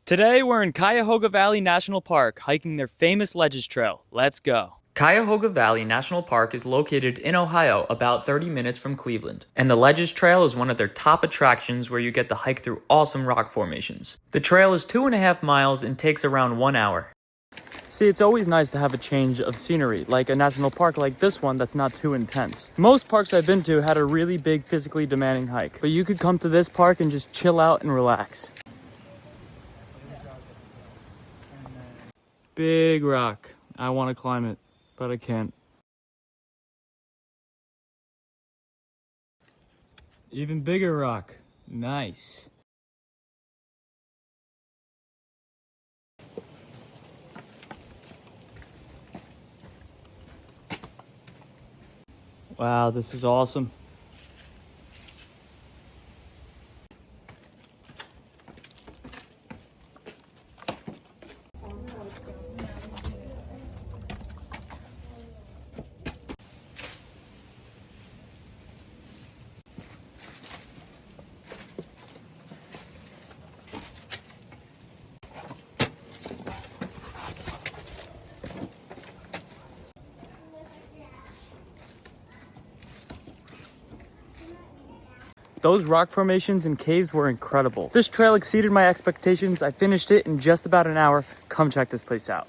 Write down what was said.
Today we're in Cuyahoga Valley National Park hiking their famous Ledges Trail. Let's go. Cuyahoga Valley National Park is located in Ohio, about 30 minutes from Cleveland, and the Ledges Trail is one of their top attractions where you get to hike through awesome rock formations. The trail is 2.5 miles and takes around 1 hour. See, it's always nice to have a change of scenery, like a national park like this one that's not too intense. Most parks I've been to had a really big, physically demanding hike, but you could come to this park and just chill out and relax. Big rock. I want to climb it, but I can't. Even bigger rock. Nice. Wow, this is awesome. Those rock formations and caves were incredible. This trail exceeded my expectations. I finished it in just about an hour. Come check this place out.